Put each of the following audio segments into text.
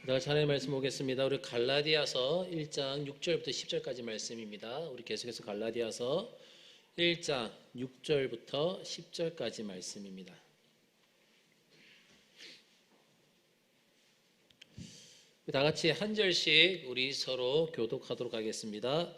내가 하나님의 말씀 보겠습니다. 우리 갈라디아서 1장 6절부터 10절까지 말씀입니다. 우리 계속해서 갈라디아서 1장 6절부터 10절까지 말씀입니다. 다 같이 한 절씩 우리 서로 교독하도록 하겠습니다.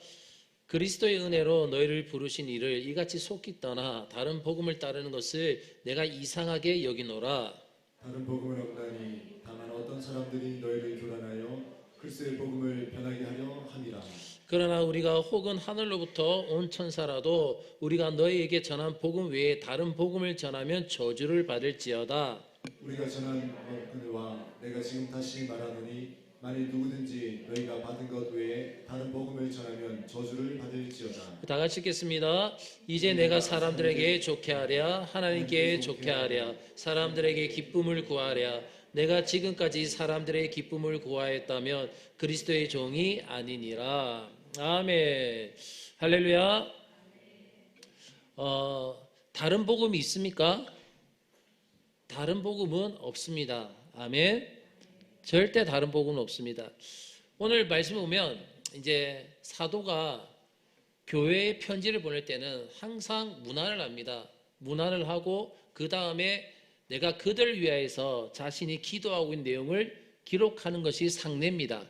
그리스도의 은혜로 너희를 부르신 이를 이같이 속히 떠나 다른 복음을 따르는 것을 내가 이상하게 여기노라. 다른 복음은 없나니 다만 어떤 사람들이 너희를 교란하여 그리스도의 복음을 변하게 하려 함이라. 그러나 우리가 혹은 하늘로부터 온 천사라도 우리가 너희에게 전한 복음 외에 다른 복음을 전하면 저주를 받을지어다. 우리가 전한 그와 내가 지금 다시 말하노니 만일 누구든지 너희가 받은 것 외에 다른 복음을 전하면 저주를 받을지어다. 다 같이 읽겠습니다. 이제 내가 사람들에게 좋게 하랴 하나님께 좋게 하랴 사람들에게 기쁨을 구하랴. 내가 지금까지 사람들의 기쁨을 구하였다면 그리스도의 종이 아니니라. 아멘. 할렐루야. 다른 복음이 있습니까? 다른 복음은 없습니다. 아멘. 절대 다른 복음은 없습니다. 오늘 말씀 보면 이제 사도가 교회에 편지를 보낼 때는 항상 문안을 합니다. 문안을 하고 그 다음에 내가 그들을 위하여서 자신이 기도하고 있는 내용을 기록하는 것이 상례입니다.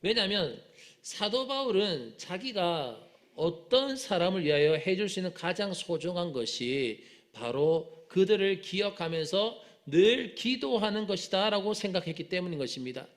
왜냐하면 사도 바울은 자기가 어떤 사람을 위하여 해줄 수 있는 가장 소중한 것이 바로 그들을 기억하면서 늘 기도하는 것이다 라고 생각했기 때문인 것입니다.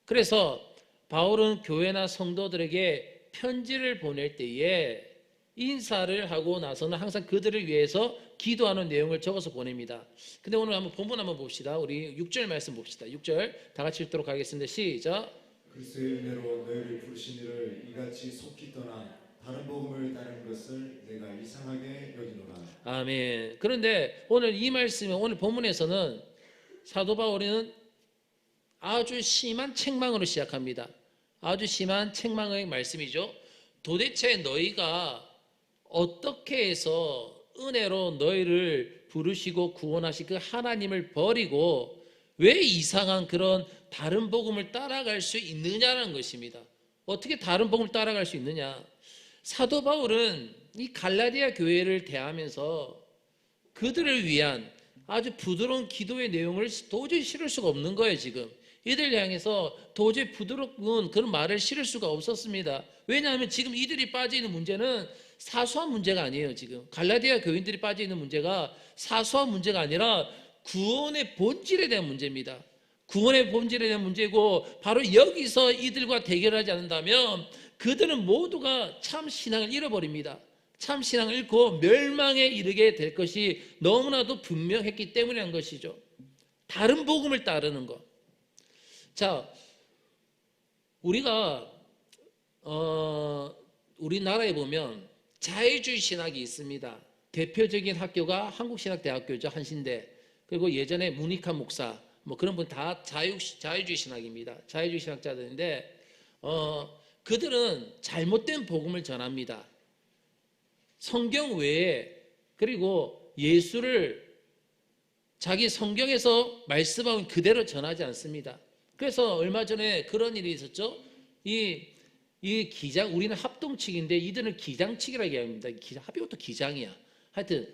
그래서 바울은 교회나 성도들에게 편지를 보낼 때에 인사를 하고 나서는 항상 그들을 위해서 기도하는 내용을 적어서 보냅니다. 근데 오늘 한번 본문 한번 봅시다. 우리 6절 말씀 봅시다. 6절 다 같이 읽도록 하겠습니다. 시작. 그리스도의 은혜로 너희를 부르신 이를 이같이 속히 떠나 다른 복음을 따르는 것을 내가 이상하게 여기노라. 아멘. 그런데 오늘 이 말씀이 오늘 본문에서는 사도 바울은 아주 심한 책망으로 시작합니다. 아주 심한 책망의 말씀이죠. 도대체 너희가 어떻게 해서 은혜로 너희를 부르시고 구원하신 그 하나님을 버리고 왜 이상한 그런 다른 복음을 따라갈 수 있느냐는 것입니다. 어떻게 다른 복음을 따라갈 수 있느냐? 사도 바울은 이 갈라디아 교회를 대하면서 그들을 위한 아주 부드러운 기도의 내용을 도저히 실을 수가 없는 거예요. 지금 이들 향해서 도저히 부드러운 그런 말을 실을 수가 없었습니다. 왜냐하면 지금 이들이 빠져있는 문제는 사소한 문제가 아니에요. 지금 갈라디아 교인들이 빠져있는 문제가 사소한 문제가 아니라 구원의 본질에 대한 문제입니다. 구원의 본질에 대한 문제고, 바로 여기서 이들과 대결하지 않는다면 그들은 모두가 참 신앙을 잃어버립니다. 참 신앙을 잃고 멸망에 이르게 될 것이 너무나도 분명했기 때문이란 것이죠. 다른 복음을 따르는 것. 자, 우리가 우리나라에 보면 자유주의 신학이 있습니다. 대표적인 학교가 한국신학대학교죠. 한신대. 그리고 예전에 문익환 목사, 뭐 그런 분 다 자유주의 신학입니다. 자유주의 신학자들인데 그들은 잘못된 복음을 전합니다. 성경 외에, 그리고 예수를 자기 성경에서 말씀하고 그대로 전하지 않습니다. 그래서 얼마 전에 그런 일이 있었죠. 이 기장, 우리는 합동측인데 이들은 기장측이라고 얘기합니다. 합의부터 기장이야. 하여튼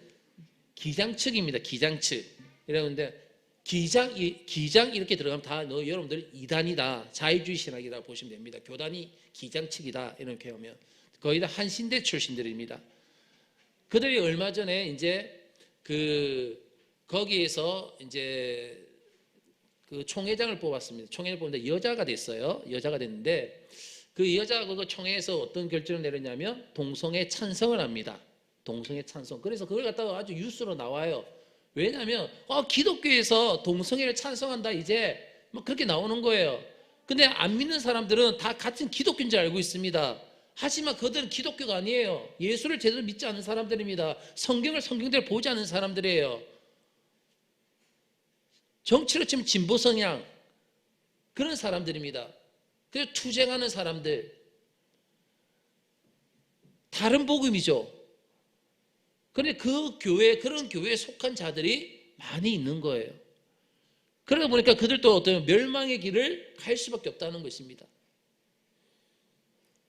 기장측입니다. 기장측. 이러는데 기장 이렇게 들어가면 다 여러분들 이단이다, 자유주의 신학이다 보시면 됩니다. 교단이 기장측이다 이렇게 하면 거의 다 한신대 출신들입니다. 그들이 얼마 전에 이제 거기에서 이제 그 총회장을 뽑았습니다. 총회를 뽑는데 여자가 됐어요. 여자가 됐는데 그 여자가 그 총회에서 어떤 결정을 내렸냐면 동성애 찬성을 합니다. 동성애 찬성. 그래서 그걸 갖다가 아주 뉴스로 나와요. 왜냐하면 기독교에서 동성애를 찬성한다 이제 뭐 그렇게 나오는 거예요. 근데 안 믿는 사람들은 다 같은 기독교인 줄 알고 있습니다. 하지만 그들은 기독교가 아니에요. 예수를 제대로 믿지 않는 사람들입니다. 성경을 성경대로 보지 않는 사람들이에요. 정치로 치면 진보 성향 그런 사람들입니다. 그래서 투쟁하는 사람들, 다른 복음이죠. 그런데 그런 교회에 속한 자들이 많이 있는 거예요. 그러다 보니까 그들도 어떤 멸망의 길을 갈 수밖에 없다는 것입니다.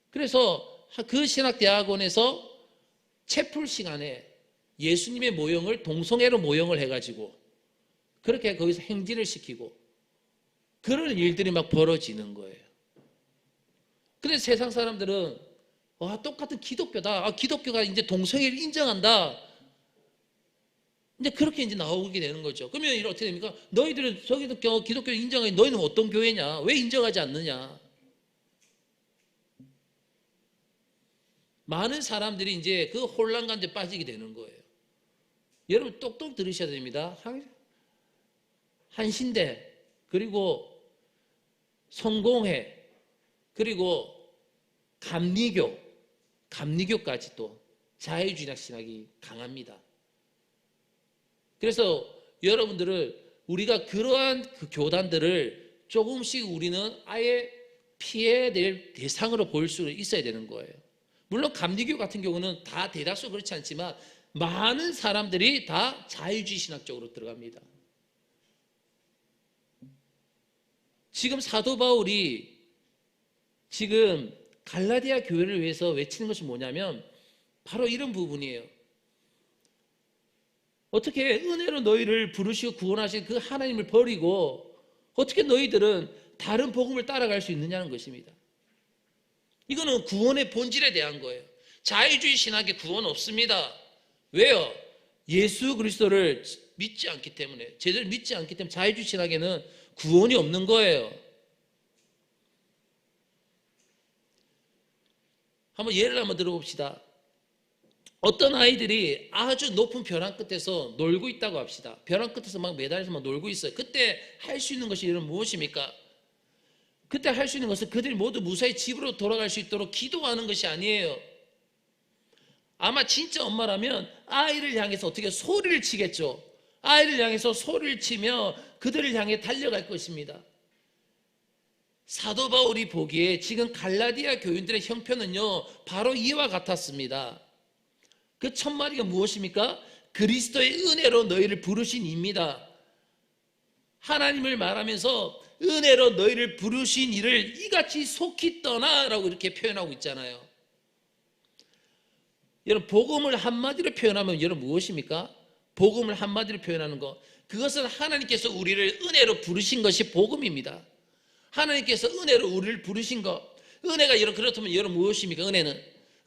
그래서 그 신학대학원에서 채플 시간에 예수님의 모형을 동성애로 모형을 해가지고 그렇게 거기서 행진을 시키고 그런 일들이 막 벌어지는 거예요. 근데 세상 사람들은 똑같은 기독교다. 기독교가 이제 동성애를 인정한다. 이제 그렇게 이제 나오게 되는 거죠. 그러면 이게 어떻게 됩니까? 너희들은 기독교를 인정하니 너희는 어떤 교회냐? 왜 인정하지 않느냐? 많은 사람들이 이제 그 혼란 가운데 빠지게 되는 거예요. 여러분 똑똑 들으셔야 됩니다. 한신대, 그리고 성공회, 그리고 감리교까지 또 자유주의 신학이 강합니다. 그래서 여러분들을 우리가 그러한 그 교단들을 조금씩 우리는 아예 피해야 될 대상으로 볼 수 있어야 되는 거예요. 물론 감리교 같은 경우는 다 대다수 그렇지 않지만 많은 사람들이 다 자유주의 신학 쪽으로 들어갑니다. 지금 사도 바울이 지금 갈라디아 교회를 위해서 외치는 것이 뭐냐면 바로 이런 부분이에요. 어떻게 은혜로 너희를 부르시고 구원하신 그 하나님을 버리고 어떻게 너희들은 다른 복음을 따라갈 수 있느냐는 것입니다. 이거는 구원의 본질에 대한 거예요. 자유주의 신학에 구원 없습니다. 왜요? 예수 그리스도를 믿지 않기 때문에, 제대로 믿지 않기 때문에 자유주의 신학에는 구원이 없는 거예요. 한번 예를 한번 들어봅시다. 어떤 아이들이 아주 높은 벼랑 끝에서 놀고 있다고 합시다. 벼랑 끝에서 막 매달려서 막 놀고 있어요. 그때 할 수 있는 것이 이런 무엇입니까? 그때 할 수 있는 것은 그들이 모두 무사히 집으로 돌아갈 수 있도록 기도하는 것이 아니에요. 아마 진짜 엄마라면 아이를 향해서 어떻게 소리를 치겠죠. 아이를 향해서 소리를 치며 그들을 향해 달려갈 것입니다. 사도 바울이 보기에 지금 갈라디아 교인들의 형편은요 바로 이와 같았습니다. 그 첫 마디가 무엇입니까? 그리스도의 은혜로 너희를 부르신 이입니다. 하나님을 말하면서 은혜로 너희를 부르신 이를 이같이 속히 떠나라고 이렇게 표현하고 있잖아요. 여러분 복음을 한마디로 표현하면 여러분 무엇입니까? 복음을 한마디로 표현하는 것, 그것은 하나님께서 우리를 은혜로 부르신 것이 복음입니다. 하나님께서 은혜로 우리를 부르신 것, 은혜가 그렇다면 여러분 무엇입니까?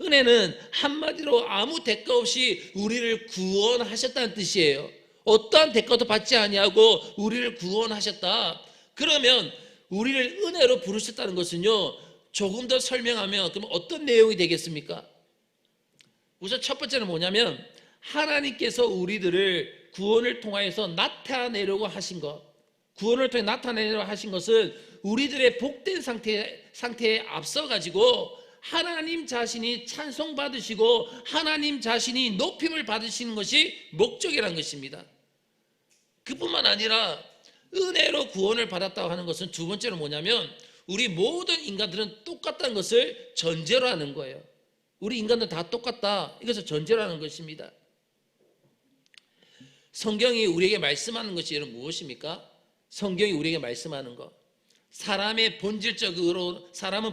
은혜는 한마디로 아무 대가 없이 우리를 구원하셨다는 뜻이에요. 어떠한 대가도 받지 아니하고 우리를 구원하셨다. 그러면 우리를 은혜로 부르셨다는 것은요 조금 더 설명하면 그럼 어떤 내용이 되겠습니까? 우선 첫 번째는 뭐냐면 하나님께서 우리들을 구원을 통하여서 나타내려고 하신 것, 구원을 통해 나타내려고 하신 것은 우리들의 복된 상태에 앞서가지고 하나님 자신이 찬송받으시고 하나님 자신이 높임을 받으시는 것이 목적이라는 것입니다. 그뿐만 아니라 은혜로 구원을 받았다고 하는 것은 두 번째로 뭐냐면 우리 모든 인간들은 똑같다는 것을 전제로 하는 거예요. 우리 인간들 다 똑같다, 이것을 전제로 하는 것입니다. 성경이 우리에게 말씀하는 것이 여러분 무엇입니까? 성경이 우리에게 말씀하는 것, 사람은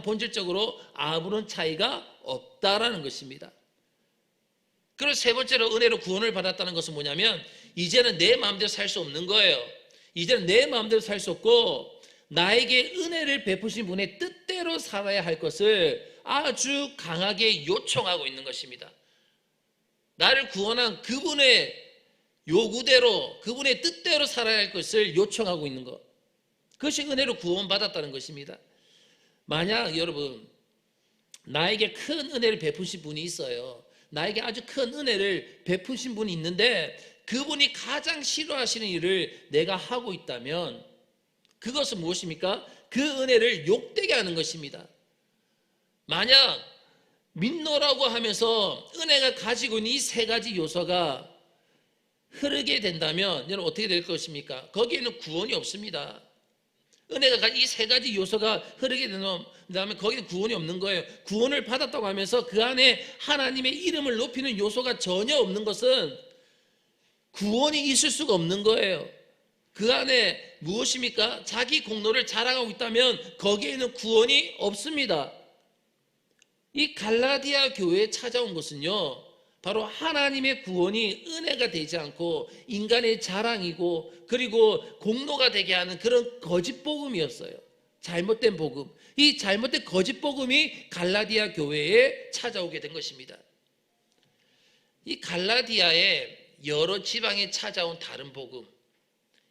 본질적으로 아무런 차이가 없다라는 것입니다. 그리고 세 번째로 은혜로 구원을 받았다는 것은 뭐냐면 이제는 내 마음대로 살 수 없는 거예요. 이제는 내 마음대로 살 수 없고 나에게 은혜를 베푸신 분의 뜻대로 살아야 할 것을 아주 강하게 요청하고 있는 것입니다. 나를 구원한 그분의 요구대로, 그분의 뜻대로 살아야 할 것을 요청하고 있는 것, 그것이 은혜로 구원받았다는 것입니다. 만약 여러분 나에게 큰 은혜를 베푸신 분이 있어요. 나에게 아주 큰 은혜를 베푸신 분이 있는데 그분이 가장 싫어하시는 일을 내가 하고 있다면 그것은 무엇입니까? 그 은혜를 욕되게 하는 것입니다. 만약 믿노라고 하면서 은혜가 가지고 있는 이 세 가지 요소가 흐르게 된다면 여러분 어떻게 될 것입니까? 거기에는 구원이 없습니다. 은혜가 가진 이 세 가지 요소가 흐르게 된다면 거기는 구원이 없는 거예요. 구원을 받았다고 하면서 그 안에 하나님의 이름을 높이는 요소가 전혀 없는 것은 구원이 있을 수가 없는 거예요. 그 안에 무엇입니까? 자기 공로를 자랑하고 있다면 거기에는 구원이 없습니다. 이 갈라디아 교회에 찾아온 것은요, 바로 하나님의 구원이 은혜가 되지 않고 인간의 자랑이고 그리고 공로가 되게 하는 그런 거짓 복음이었어요. 잘못된 복음. 이 잘못된 거짓 복음이 갈라디아 교회에 찾아오게 된 것입니다. 이 갈라디아의 여러 지방에 찾아온 다른 복음,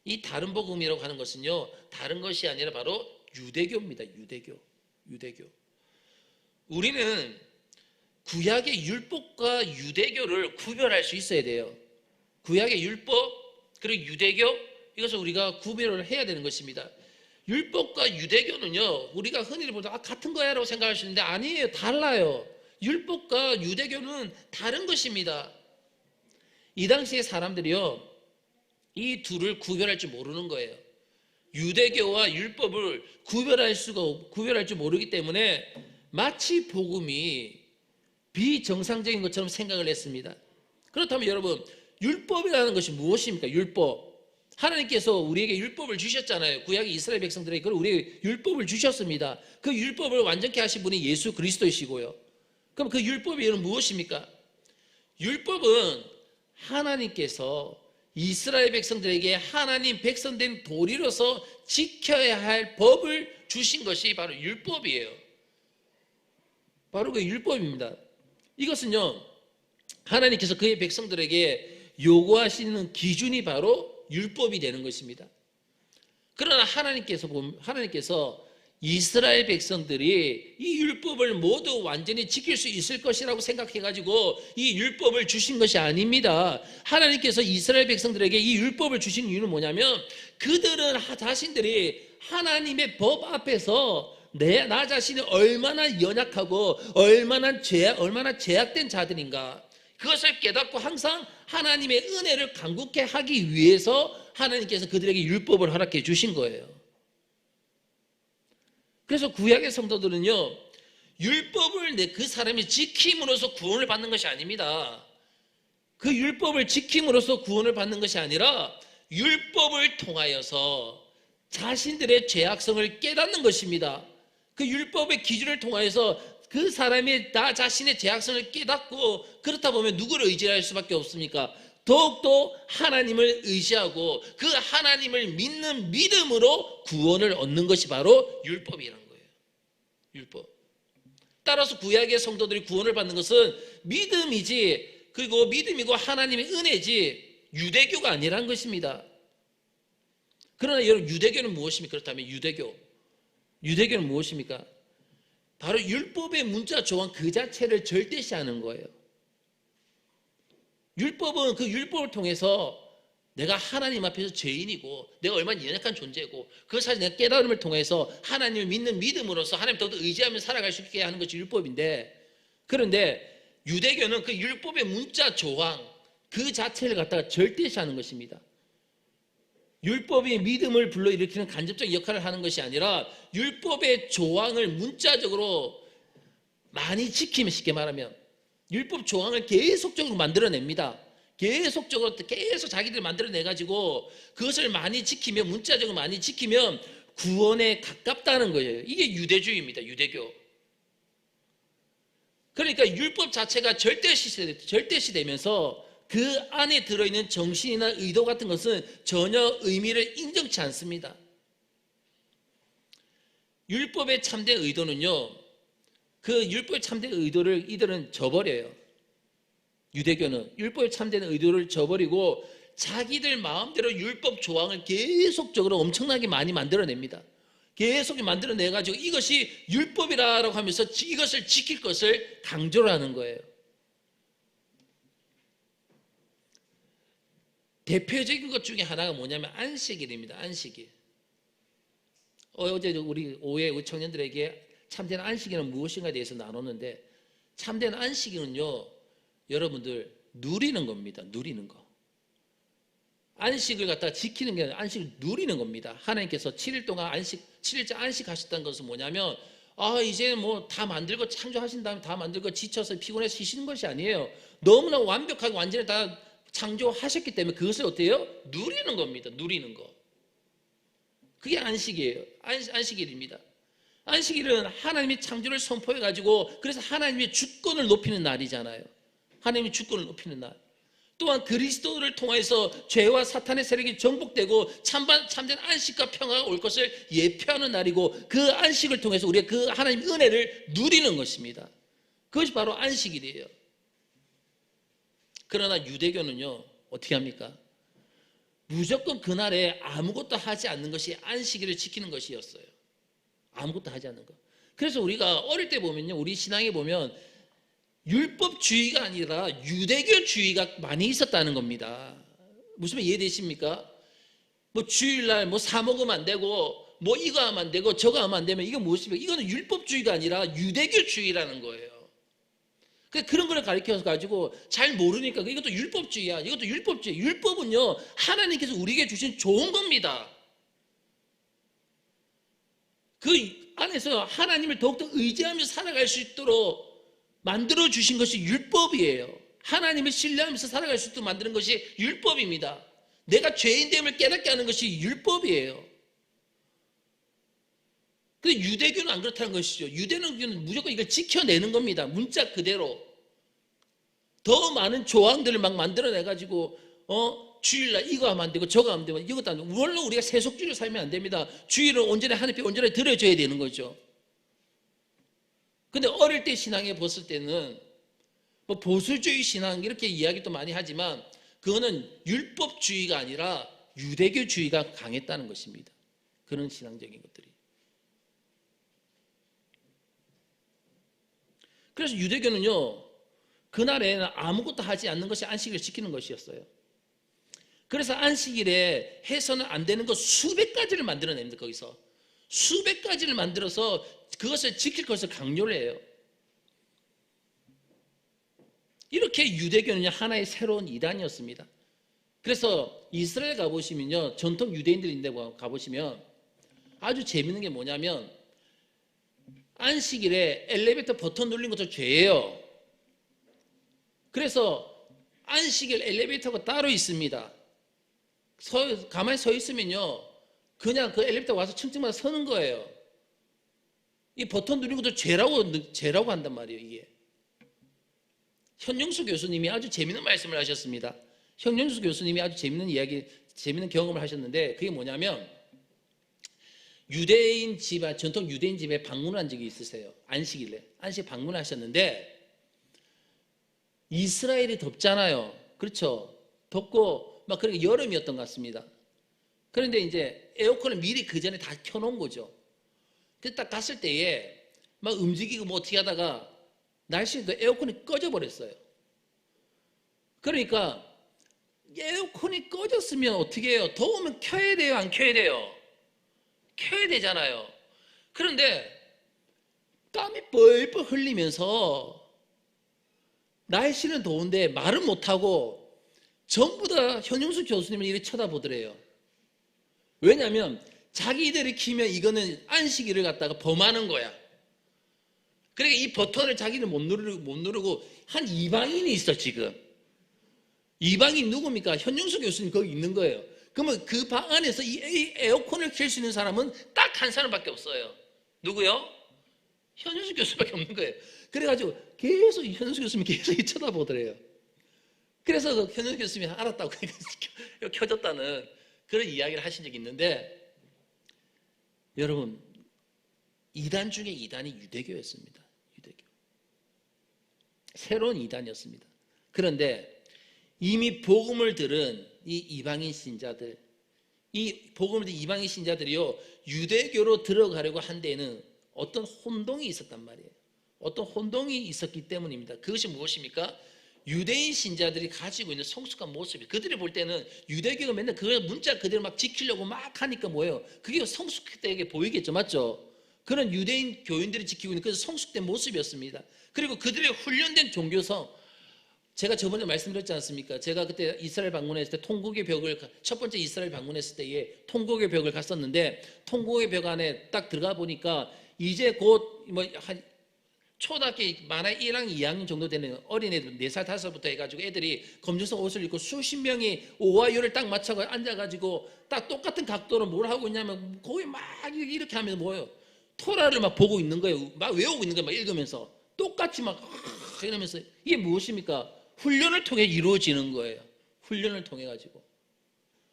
이 다른 복음이라고 하는 것은요, 다른 것이 아니라 바로 유대교입니다. 유대교. 우리는 구약의 율법과 유대교를 구별할 수 있어야 돼요. 구약의 율법 그리고 유대교, 이것을 우리가 구별을 해야 되는 것입니다. 율법과 유대교는요, 우리가 흔히 보다 같은 거야 라고 생각할 수 있는데 아니에요. 달라요. 율법과 유대교는 다른 것입니다. 이 당시의 사람들이요, 이 둘을 구별할 줄 모르는 거예요. 유대교와 율법을 구별할 줄 모르기 때문에 마치 복음이 비정상적인 것처럼 생각을 했습니다. 그렇다면 여러분, 율법이라는 것이 무엇입니까? 율법. 하나님께서 우리에게 율법을 주셨잖아요. 구약의 이스라엘 백성들에게 우리에게 율법을 주셨습니다. 그 율법을 완전케 하신 분이 예수 그리스도이시고요. 그럼 그 율법이 무엇입니까? 율법은 하나님께서 이스라엘 백성들에게 하나님 백성된 도리로서 지켜야 할 법을 주신 것이 바로 율법이에요. 바로 그 율법입니다. 이것은요, 하나님께서 그의 백성들에게 요구하시는 기준이 바로 율법이 되는 것입니다. 그러나 하나님께서 이스라엘 백성들이 이 율법을 모두 완전히 지킬 수 있을 것이라고 생각해가지고 이 율법을 주신 것이 아닙니다. 하나님께서 이스라엘 백성들에게 이 율법을 주신 이유는 뭐냐면, 그들은 자신들이 하나님의 법 앞에서 나 자신이 얼마나 연약하고 얼마나 제약된 자들인가, 그것을 깨닫고 항상 하나님의 은혜를 간구케 하기 위해서 하나님께서 그들에게 율법을 허락해 주신 거예요. 그래서 구약의 성도들은요, 율법을 그 사람이 지킴으로써 구원을 받는 것이 아닙니다. 그 율법을 지킴으로써 구원을 받는 것이 아니라 율법을 통하여서 자신들의 죄악성을 깨닫는 것입니다. 그 율법의 기준을 통하여서 그 사람이 나 자신의 죄악성을 깨닫고, 그렇다 보면 누구를 의지할 수밖에 없습니까? 더욱더 하나님을 의지하고 그 하나님을 믿는 믿음으로 구원을 얻는 것이 바로 율법이라는 거예요. 율법. 따라서 구약의 성도들이 구원을 받는 것은 믿음이지, 그리고 믿음이고 하나님의 은혜지 유대교가 아니라는 것입니다. 그러나 여러분, 유대교는 무엇입니까? 그렇다면 유대교는 무엇입니까? 바로 율법의 문자 조항 그 자체를 절대시하는 거예요. 율법은 그 율법을 통해서 내가 하나님 앞에서 죄인이고 내가 얼마나 연약한 존재고, 그걸 사실 내가 깨달음을 통해서 하나님을 믿는 믿음으로서 하나님 더 의지하며 살아갈 수 있게 하는 것이 율법인데, 그런데 유대교는 그 율법의 문자 조항 그 자체를 갖다가 절대시하는 것입니다. 율법이 믿음을 불러일으키는 간접적 역할을 하는 것이 아니라 율법의 조항을 문자적으로 많이 지키면, 쉽게 말하면 율법 조항을 계속적으로 만들어냅니다. 계속 자기들이 만들어내가지고 그것을 많이 지키면, 문자적으로 많이 지키면 구원에 가깝다는 거예요. 이게 유대주의입니다. 유대교. 그러니까 율법 자체가 절대시되면서 그 안에 들어있는 정신이나 의도 같은 것은 전혀 의미를 인정치 않습니다. 율법의 참된 의도는요, 그 율법의 참된 의도를 이들은 저버려요. 유대교는 율법의 참된 의도를 저버리고 자기들 마음대로 율법 조항을 계속적으로 엄청나게 많이 만들어냅니다. 계속 만들어내가지고 이것이 율법이라고 하면서 이것을 지킬 것을 강조를 하는 거예요. 대표적인 것 중에 하나가 뭐냐면 안식일입니다. 안식일. 어제 우리 청년들에게 참된 안식일은 무엇인가에 대해서 나눴는데, 참된 안식일은요, 여러분들 누리는 겁니다. 누리는 거. 안식을 갖다가 지키는 게 아니라 안식을 누리는 겁니다. 하나님께서 7일 동안 7일째 안식하셨다는 것은 뭐냐면, 이제 뭐 다 만들고 창조하신 다음에 다 만들고 지쳐서 피곤해서 쉬시는 것이 아니에요. 너무나 완벽하게 완전히 다 창조하셨기 때문에 그것을 어때요? 누리는 겁니다. 누리는 거. 그게 안식이에요. 안식일입니다. 안식일은 하나님이 창조를 선포해 가지고 그래서 하나님의 주권을 높이는 날이잖아요. 하나님의 주권을 높이는 날. 또한 그리스도를 통해서 죄와 사탄의 세력이 정복되고 참된 안식과 평화가 올 것을 예표하는 날이고 그 안식을 통해서 우리가 그 하나님의 은혜를 누리는 것입니다. 그것이 바로 안식일이에요. 그러나 유대교는요, 어떻게 합니까? 무조건 그날에 아무것도 하지 않는 것이 안식일을 지키는 것이었어요. 아무것도 하지 않는 것. 그래서 우리가 어릴 때 보면요, 우리 신앙에 보면 율법주의가 아니라 유대교주의가 많이 있었다는 겁니다. 무슨 말 이해되십니까? 뭐 주일날 뭐 사 먹으면 안 되고 뭐 이거 하면 안 되고 저거 하면 안 되면 이게 무엇입니까? 이거는 율법주의가 아니라 유대교주의라는 거예요. 그런 걸 가르쳐서 가지고 잘 모르니까 이것도 율법주의야. 이것도 율법주의. 율법은요, 하나님께서 우리에게 주신 좋은 겁니다. 그 안에서 하나님을 더욱더 의지하며 살아갈 수 있도록 만들어 주신 것이 율법이에요. 하나님을 신뢰하면서 살아갈 수 있도록 만드는 것이 율법입니다. 내가 죄인됨을 깨닫게 하는 것이 율법이에요. 근데 유대교는 안 그렇다는 것이죠. 유대교는 무조건 이걸 지켜내는 겁니다. 문자 그대로. 더 많은 조항들을 막 만들어내가지고 주일날 이거 하면 안 되고 저거 하면 되고 이것도 안 되고, 물론 우리가 세속주의로 살면 안 됩니다. 주일은 온전히 하나님께 온전히 드려줘야 되는 거죠. 근데 어릴 때 신앙에 봤을 때는 뭐 보수주의 신앙 이렇게 이야기도 많이 하지만 그거는 율법주의가 아니라 유대교주의가 강했다는 것입니다. 그런 신앙적인 것들이. 그래서 유대교는요, 그날에는 아무것도 하지 않는 것이 안식일을 지키는 것이었어요. 그래서 안식일에 해서는 안 되는 것 수백 가지를 만들어냅니다. 거기서 수백 가지를 만들어서 그것을 지킬 것을 강요를 해요. 이렇게 유대교는 하나의 새로운 이단이었습니다. 그래서 이스라엘 가보시면요, 전통 유대인들인데 가보시면 아주 재밌는 게 뭐냐면 안식일에 엘리베이터 버튼 누르는 것도 죄예요. 그래서 안식일 엘리베이터가 따로 있습니다. 가만히 서 있으면요, 그냥 그 엘리베이터 와서 층층마다 서는 거예요. 이 버튼 누르는 것도 죄라고 한단 말이에요. 이게 현영수 교수님이 아주 재밌는 말씀을 하셨습니다. 현영수 교수님이 아주 재밌는 이야기, 재밌는 경험을 하셨는데 그게 뭐냐면 유대인 집에, 전통 유대인 집에 방문한 적이 있으세요. 안식일에 안식 방문을 하셨는데 이스라엘이 덥잖아요. 그렇죠? 덥고 막 그렇게 여름이었던 것 같습니다. 그런데 이제 에어컨을 미리 그 전에 다 켜놓은 거죠. 그래서 딱 갔을 때에 막 움직이고 뭐 어떻게 하다가 날씨도 에어컨이 꺼져 버렸어요. 그러니까 에어컨이 꺼졌으면 어떻게 해요? 더우면 켜야 돼요? 안 켜야 돼요? 켜야 되잖아요. 그런데 땀이 뻘뻘 흘리면서 날씨는 더운데 말은 못하고 전부 다 현영수 교수님을 이렇게 쳐다보더래요. 왜냐하면 자기들이 키면 이거는 안식일을 갖다가 범하는 거야. 그러니까 이 버튼을 자기는 못 누르고 한 이방인이 있어 지금. 이방인 누굽니까? 현영수 교수님 거기 있는 거예요. 그러면 그 방 안에서 이 에어컨을 켤 수 있는 사람은 딱 한 사람밖에 없어요. 누구요? 현영수 교수밖에 없는 거예요. 그래가지고 계속 현영수 교수님이 계속 쳐다보더래요. 그래서 그 현영수 교수님이 알았다고 켜졌다는 그런 이야기를 하신 적이 있는데, 여러분, 이단 중에 이단이 유대교였습니다. 유대교. 새로운 이단이었습니다. 그런데 이미 복음을 들은 이 이방인 신자들, 이 복음을 들은 이방인 신자들이요, 유대교로 들어가려고 한 데에는 어떤 혼동이 있었단 말이에요. 어떤 혼동이 있었기 때문입니다. 그것이 무엇입니까? 유대인 신자들이 가지고 있는 성숙한 모습이, 그들이 볼 때는 유대교가 맨날 그걸 문자 그대로 막 지키려고 막 하니까 뭐예요? 그게 성숙되게 보이겠죠, 맞죠? 그런 유대인 교인들이 지키고 있는 그 성숙된 모습이었습니다. 그리고 그들의 훈련된 종교성, 제가 저번에 말씀드렸지 않습니까? 제가 그때 이스라엘 방문했을 때 통곡의 벽을, 첫 번째 이스라엘 방문했을 때에 통곡의 벽을 갔었는데, 통곡의 벽 안에 딱 들어가 보니까 이제 곧 뭐 한 초등학교 만화 1학년, 2학년 정도 되는 어린애들 4살, 5살부터 해가지고 애들이 검정색 옷을 입고 수십 명이 오와 요를 딱 맞춰서 앉아가지고 딱 똑같은 각도로 뭘 하고 있냐면 거기 막 이렇게 하면서 뭐예요? 토라를 막 보고 있는 거예요. 막 외우고 있는 거예요. 막 읽으면서 똑같이 막 이러면서 이게 무엇입니까? 훈련을 통해 이루어지는 거예요. 훈련을 통해 가지고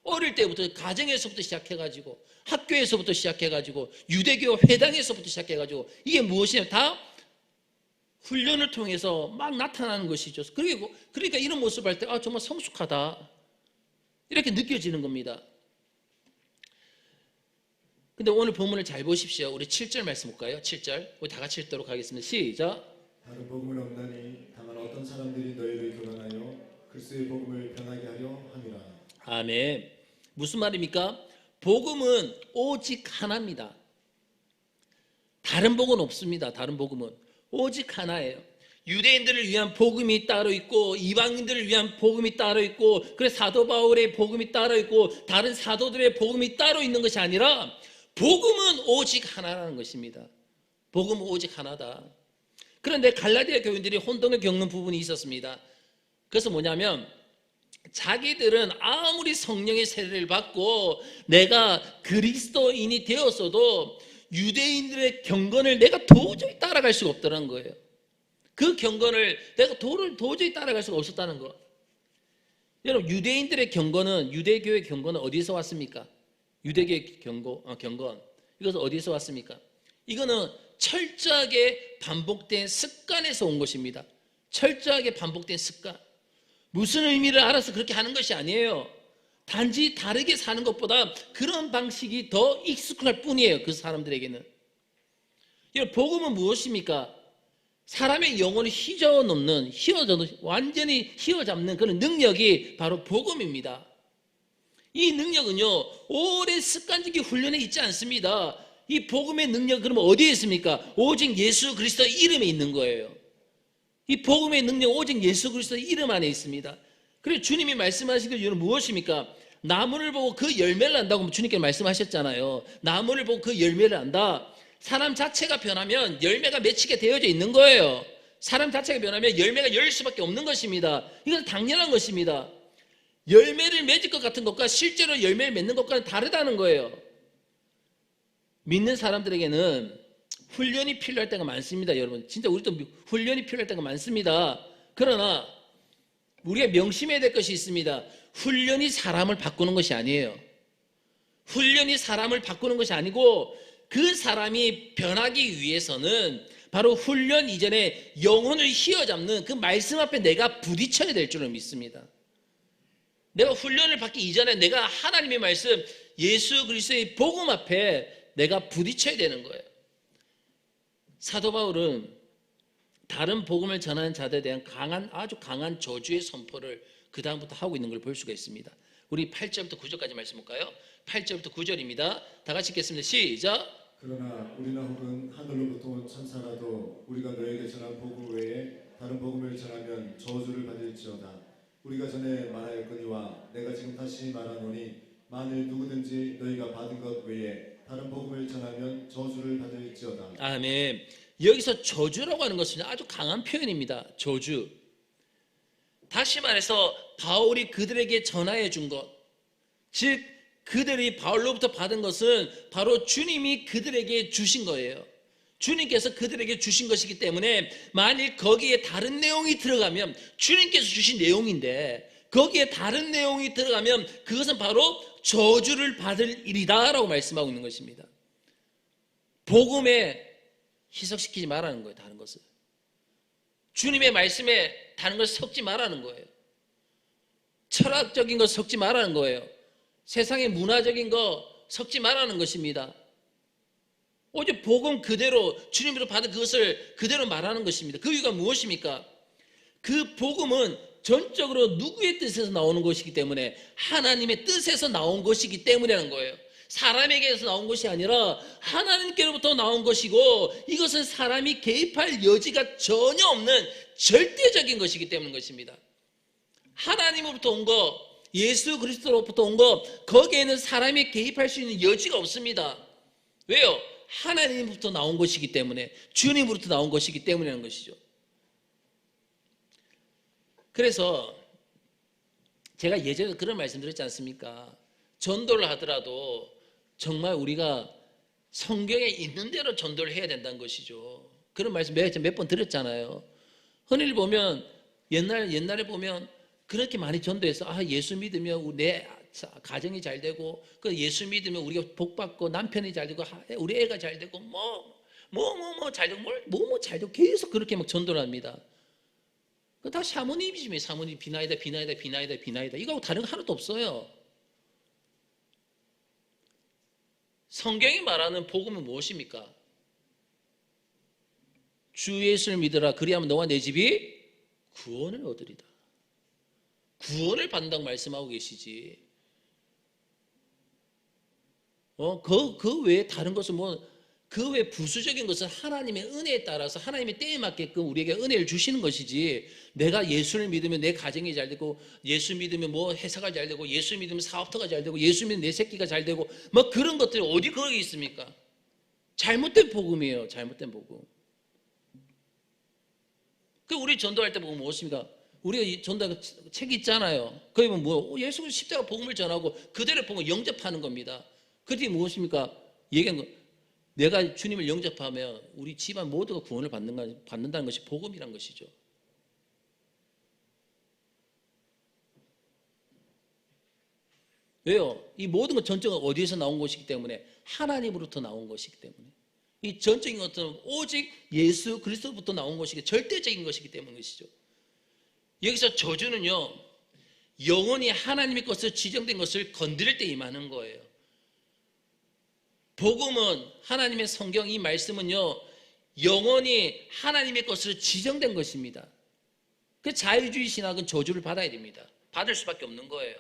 어릴 때부터 가정에서부터 시작해가지고 학교에서부터 시작해가지고 유대교 회당에서부터 시작해가지고 이게 무엇이냐? 다 훈련을 통해서 막 나타나는 것이죠. 그러니까 이런 모습을 할 때 정말 성숙하다 이렇게 느껴지는 겁니다. 근데 오늘 본문을 잘 보십시오. 우리 7절 말씀 볼까요? 7절 우리 다 같이 읽도록 하겠습니다. 시작. 다른 복음을 없나니 다만 어떤 사람들이 너희를 교란하여 그리스도의 복음을 변하게 하려 함이라. 아멘. 무슨 말입니까? 복음은 오직 하나입니다. 다른 복음은 없습니다. 다른 복음은 오직 하나예요. 유대인들을 위한 복음이 따로 있고 이방인들을 위한 복음이 따로 있고 그래서 사도 바울의 복음이 따로 있고 다른 사도들의 복음이 따로 있는 것이 아니라 복음은 오직 하나라는 것입니다. 복음은 오직 하나다. 그런데 갈라디아 교인들이 혼동을 겪는 부분이 있었습니다. 그래서 뭐냐면 자기들은 아무리 성령의 세례를 받고 내가 그리스도인이 되었어도 유대인들의 경건을 내가 도저히 따라갈 수가 없다는 거예요. 그 경건을 내가 도저히 따라갈 수가 없었다는 거. 여러분 유대인들의 경건은 유대교의 경건은 어디서 왔습니까? 유대교의 경건 이것은 어디서 왔습니까? 이거는 철저하게 반복된 습관에서 온 것입니다. 철저하게 반복된 습관. 무슨 의미를 알아서 그렇게 하는 것이 아니에요. 단지 다르게 사는 것보다 그런 방식이 더 익숙할 뿐이에요. 그 사람들에게는. 복음은 무엇입니까? 사람의 영혼을 완전히 휘어잡는 그런 능력이 바로 복음입니다. 이 능력은요 오랜 습관적인 훈련에 있지 않습니다. 이 복음의 능력 그러면 어디에 있습니까? 오직 예수 그리스도의 이름에 있는 거예요. 이 복음의 능력 오직 예수 그리스도의 이름 안에 있습니다. 그래서 주님이 말씀하신 게 무엇입니까? 나무를 보고 그 열매를 안다고 주님께서 말씀하셨잖아요. 나무를 보고 그 열매를 안다. 사람 자체가 변하면 열매가 맺히게 되어져 있는 거예요. 사람 자체가 변하면 열매가 열릴 수밖에 없는 것입니다. 이건 당연한 것입니다. 열매를 맺을 것 같은 것과 실제로 열매를 맺는 것과는 다르다는 거예요. 믿는 사람들에게는 훈련이 필요할 때가 많습니다. 여러분 진짜 우리도 훈련이 필요할 때가 많습니다. 그러나 우리가 명심해야 될 것이 있습니다. 훈련이 사람을 바꾸는 것이 아니에요. 훈련이 사람을 바꾸는 것이 아니고 그 사람이 변하기 위해서는 바로 훈련 이전에 영혼을 휘어잡는 그 말씀 앞에 내가 부딪혀야 될 줄을 믿습니다. 내가 훈련을 받기 이전에 내가 하나님의 말씀 예수 그리스도의 복음 앞에 내가 부딪혀야 되는 거예요. 사도 바울은 다른 복음을 전하는 자들에 대한 아주 강한 저주의 선포를 그 다음부터 하고 있는 걸 볼 수가 있습니다. 우리 8절부터 9절까지 말씀 볼까요? 8절부터 9절입니다. 다 같이 읽겠습니다. 시작. 그러나 우리나 혹은 하늘로부터 온 천사라도 우리가 너에게 전한 복음 외에 다른 복음을 전하면 저주를 받을지어다. 우리가 전에 말하였거니와 내가 지금 다시 말하노니 만일 누구든지 너희가 받은 것 외에 다른 복음을 전하면 저주를 받을지어다. 아멘. 여기서 저주라고 하는 것은 아주 강한 표현입니다. 저주. 다시 말해서 바울이 그들에게 전하여 준 것, 즉 그들이 바울로부터 받은 것은 바로 주님이 그들에게 주신 거예요. 주님께서 그들에게 주신 것이기 때문에 만일 거기에 다른 내용이 들어가면 주님께서 주신 내용인데 거기에 다른 내용이 들어가면 그것은 바로 저주를 받을 일이다 라고 말씀하고 있는 것입니다. 복음에 희석시키지 말라는 거예요. 다른 것을. 주님의 말씀에 다른 것을 섞지 말라는 거예요. 철학적인 것 섞지 말라는 거예요. 세상의 문화적인 거 섞지 말라는 것입니다. 오직 복음 그대로 주님으로 받은 그것을 그대로 말하는 것입니다. 그 이유가 무엇입니까? 그 복음은 전적으로 누구의 뜻에서 나오는 것이기 때문에 하나님의 뜻에서 나온 것이기 때문이라는 거예요. 사람에게서 나온 것이 아니라 하나님께로부터 나온 것이고 이것은 사람이 개입할 여지가 전혀 없는 절대적인 것이기 때문인 것입니다. 하나님으로부터 온 것, 예수 그리스도로부터 온 것, 거기에는 사람이 개입할 수 있는 여지가 없습니다. 왜요? 하나님부터 나온 것이기 때문에, 주님으로부터 나온 것이기 때문이라는 것이죠. 그래서 제가 예전에 그런 말씀 드렸지 않습니까? 전도를 하더라도 정말 우리가 성경에 있는 대로 전도를 해야 된다는 것이죠. 그런 말씀 몇 번 드렸잖아요. 흔히 보면 옛날에 보면 그렇게 많이 전도해서 예수 믿으면 내 가정이 잘 되고, 그 예수 믿으면 우리가 복 받고 남편이 잘 되고 우리 애가 잘 되고 잘 되고 뭐 잘 되고 계속 그렇게 막 전도를 합니다. 그 다 샤머니즘이에요. 샤머니즘. 비나이다 이거하고 다른 거 하나도 없어요. 성경이 말하는 복음은 무엇입니까? 주 예수를 믿으라. 그리하면 너와 내 집이 구원을 얻으리다. 구원을 받는다고 말씀하고 계시지. 그 외에 다른 것은 그 외에 부수적인 것은 하나님의 은혜에 따라서 하나님의 때에 맞게끔 우리에게 은혜를 주시는 것이지, 내가 예수를 믿으면 내 가정이 잘 되고, 예수 믿으면 회사가 잘 되고, 예수 믿으면 사업터가 잘 되고, 예수 믿으면 내 새끼가 잘 되고, 그런 것들이 어디 거기 있습니까? 잘못된 복음이에요. 잘못된 복음. 우리 전도할 때 보면 무엇입니까? 우리가 전도 책이 있잖아요. 거기 보면 예수 그리스도 십자가 복음을 전하고 그대로 보면 영접하는 겁니다. 그게 무엇입니까? 얘기한 거. 내가 주님을 영접하면 우리 집안 모두가 구원을 받는다는 것이 복음이란 것이죠. 왜요? 이 모든 것 전적은 어디에서 나온 것이기 때문에, 하나님으로부터 나온 것이기 때문에, 이 전적인 것은 오직 예수 그리스도부터 나온 것이기, 절대적인 것이기 때문이시죠. 여기서 저주는요, 영원히 하나님의 것을 지정된 것을 건드릴 때 임하는 거예요. 복음은, 하나님의 성경, 이 말씀은요, 영원히 하나님의 것으로 지정된 것입니다. 그 자유주의 신학은 저주를 받아야 됩니다. 받을 수밖에 없는 거예요.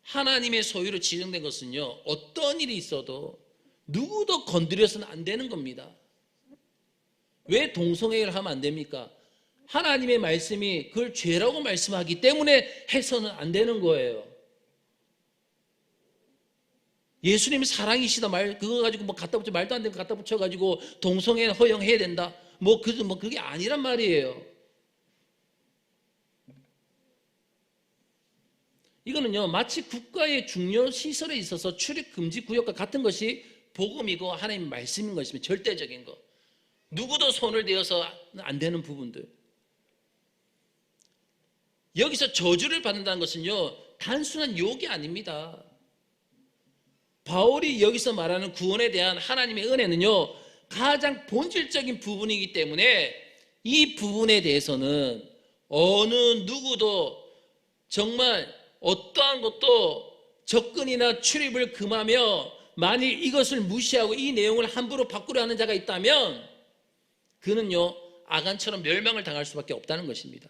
하나님의 소유로 지정된 것은요, 어떤 일이 있어도 누구도 건드려서는 안 되는 겁니다. 왜 동성애를 하면 안 됩니까? 하나님의 말씀이 그걸 죄라고 말씀하기 때문에 해서는 안 되는 거예요. 예수님이 사랑이시다 그거 가지고 갖다 붙여, 말도 안 되는 거 갖다 붙여가지고 동성애 허용해야 된다. 그게 아니란 말이에요. 이거는요, 마치 국가의 중요 시설에 있어서 출입 금지 구역과 같은 것이 복음이고 하나님의 말씀인 것입니다. 절대적인 거. 누구도 손을 대어서 안 되는 부분들. 여기서 저주를 받는다는 것은요, 단순한 욕이 아닙니다. 바울이 여기서 말하는 구원에 대한 하나님의 은혜는요, 가장 본질적인 부분이기 때문에 이 부분에 대해서는 어느 누구도 정말 어떠한 것도 접근이나 출입을 금하며, 만일 이것을 무시하고 이 내용을 함부로 바꾸려 하는 자가 있다면 그는요, 아간처럼 멸망을 당할 수밖에 없다는 것입니다.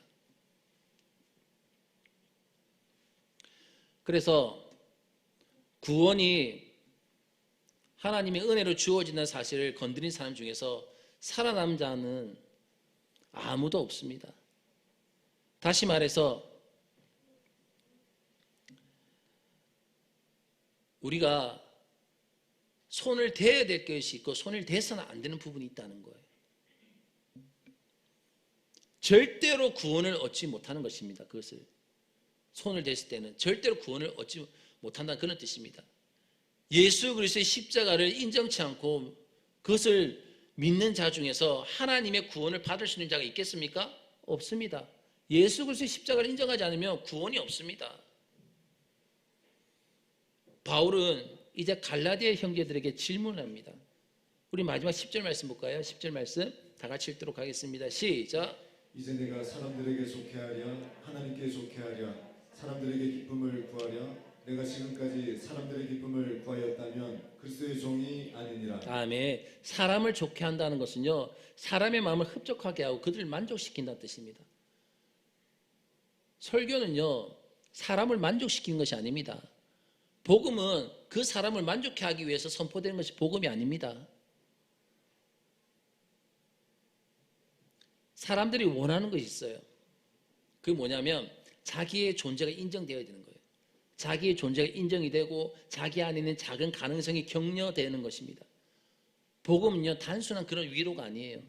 그래서 구원이 하나님의 은혜로 주어지는 사실을 건드린 사람 중에서 살아남은 자는 아무도 없습니다. 다시 말해서 우리가 손을 대야 될 것이 있고 손을 대서는 안 되는 부분이 있다는 거예요. 절대로 구원을 얻지 못하는 것입니다. 그것을 손을 댔을 때는 절대로 구원을 얻지 못한다는 그런 뜻입니다. 예수 그리스도의 십자가를 인정치 않고 그것을 믿는 자 중에서 하나님의 구원을 받을 수 있는 자가 있겠습니까? 없습니다. 예수 그리스도의 십자가를 인정하지 않으면 구원이 없습니다. 바울은 이제 갈라디아 형제들에게 질문을 합니다. 우리 마지막 10절 말씀 볼까요? 10절 말씀 다 같이 읽도록 하겠습니다. 시작. 이제 내가 사람들에게 속해하랴 하나님께 속해하랴 사람들에게 기쁨을 구하랴 내가 지금까지 사람들의 기쁨을 구하였다면 그리스도의 종이 아니니라. 아멘. 사람을 좋게 한다는 것은요, 사람의 마음을 흡족하게 하고 그들을 만족시킨다는 뜻입니다. 설교는요, 사람을 만족시키는 것이 아닙니다. 복음은 그 사람을 만족해 하기 위해서 선포되는 것이 복음이 아닙니다. 사람들이 원하는 것이 있어요. 그게 뭐냐면 자기의 존재가 인정되어야 되는 거예요. 자기의 존재가 인정이 되고 자기 안에 있는 작은 가능성이 격려되는 것입니다. 복음은요, 단순한 그런 위로가 아니에요.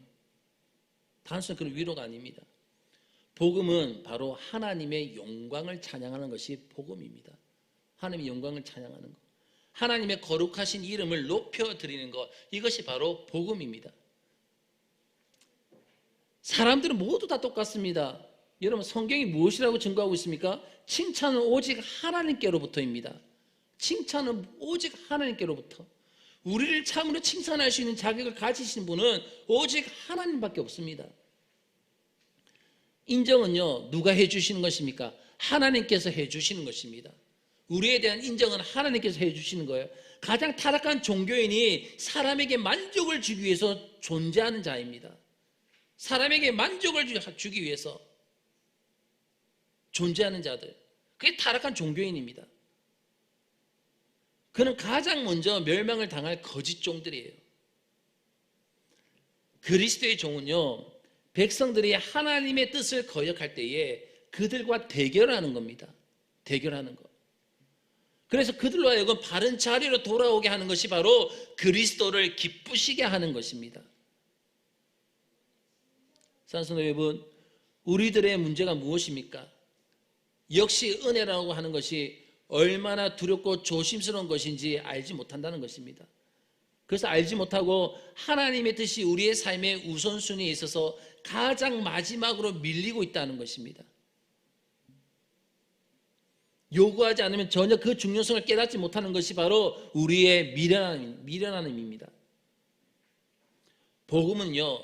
단순한 그런 위로가 아닙니다. 복음은 바로 하나님의 영광을 찬양하는 것이 복음입니다. 하나님의 영광을 찬양하는 것, 하나님의 거룩하신 이름을 높여드리는 것, 이것이 바로 복음입니다. 사람들은 모두 다 똑같습니다. 여러분, 성경이 무엇이라고 증거하고 있습니까? 칭찬은 오직 하나님께로부터입니다. 칭찬은 오직 하나님께로부터. 우리를 참으로 칭찬할 수 있는 자격을 가지신 분은 오직 하나님밖에 없습니다. 인정은요, 누가 해주시는 것입니까? 하나님께서 해주시는 것입니다. 우리에 대한 인정은 하나님께서 해주시는 거예요. 가장 타락한 종교인이 사람에게 만족을 주기 위해서 존재하는 자입니다. 사람에게 만족을 주기 위해서 존재하는 자들, 그게 타락한 종교인입니다. 그는 가장 먼저 멸망을 당할 거짓 종들이에요. 그리스도의 종은요, 백성들이 하나님의 뜻을 거역할 때에 그들과 대결하는 겁니다. 대결하는 것. 그래서 그들로 하여금 바른 자리로 돌아오게 하는 것이 바로 그리스도를 기쁘시게 하는 것입니다. 산성 여러분, 우리들의 문제가 무엇입니까? 역시 은혜라고 하는 것이 얼마나 두렵고 조심스러운 것인지 알지 못한다는 것입니다. 그래서 알지 못하고 하나님의 뜻이 우리의 삶의 우선순위에 있어서 가장 마지막으로 밀리고 있다는 것입니다. 요구하지 않으면 전혀 그 중요성을 깨닫지 못하는 것이 바로 우리의 미련함입니다. 복음은요,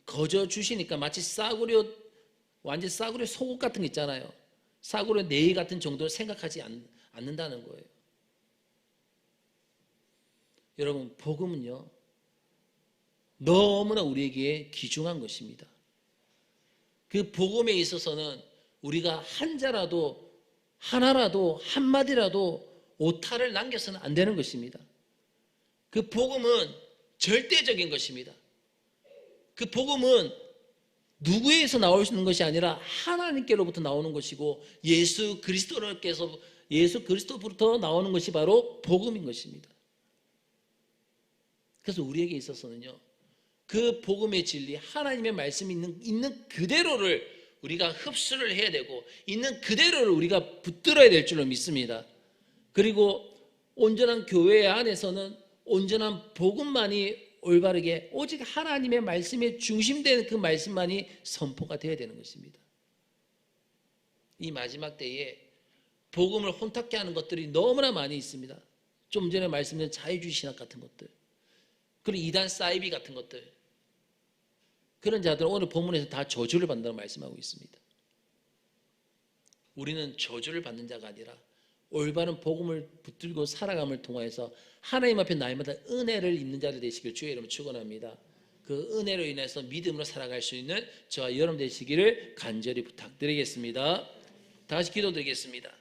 거저 주시니까 마치 완전 싸구려 속옷 같은 거 있잖아요. 싸구려 네이 같은 정도를 생각하지 않는다는 거예요. 여러분, 복음은요, 너무나 우리에게 귀중한 것입니다. 그 복음에 있어서는 우리가 한자라도, 하나라도, 한마디라도 오타를 남겨서는 안 되는 것입니다. 그 복음은 절대적인 것입니다. 그 복음은 누구에서 나올 수 있는 것이 아니라 하나님께로부터 나오는 것이고 예수 그리스도부터 나오는 것이 바로 복음인 것입니다. 그래서 우리에게 있어서는요, 그 복음의 진리, 하나님의 말씀이 있는 그대로를 우리가 흡수를 해야 되고 있는 그대로를 우리가 붙들어야 될 줄로 믿습니다. 그리고 온전한 교회 안에서는 온전한 복음만이 올바르게 오직 하나님의 말씀에 중심되는 그 말씀만이 선포가 되어야 되는 것입니다. 이 마지막 때에 복음을 혼탁케 하는 것들이 너무나 많이 있습니다. 좀 전에 말씀드린 자유주의 신학 같은 것들, 그리고 이단 사이비 같은 것들, 그런 자들은 오늘 본문에서 다 저주를 받는다고 말씀하고 있습니다. 우리는 저주를 받는 자가 아니라 올바른 복음을 붙들고 살아감을 통하여서 하나님 앞에 날마다 은혜를 입는 자들 되시길 주의 이름으로 축원합니다. 그 은혜로 인해서 믿음으로 살아갈 수 있는 저와 여러분 되시기를 간절히 부탁드리겠습니다. 다시 기도드리겠습니다.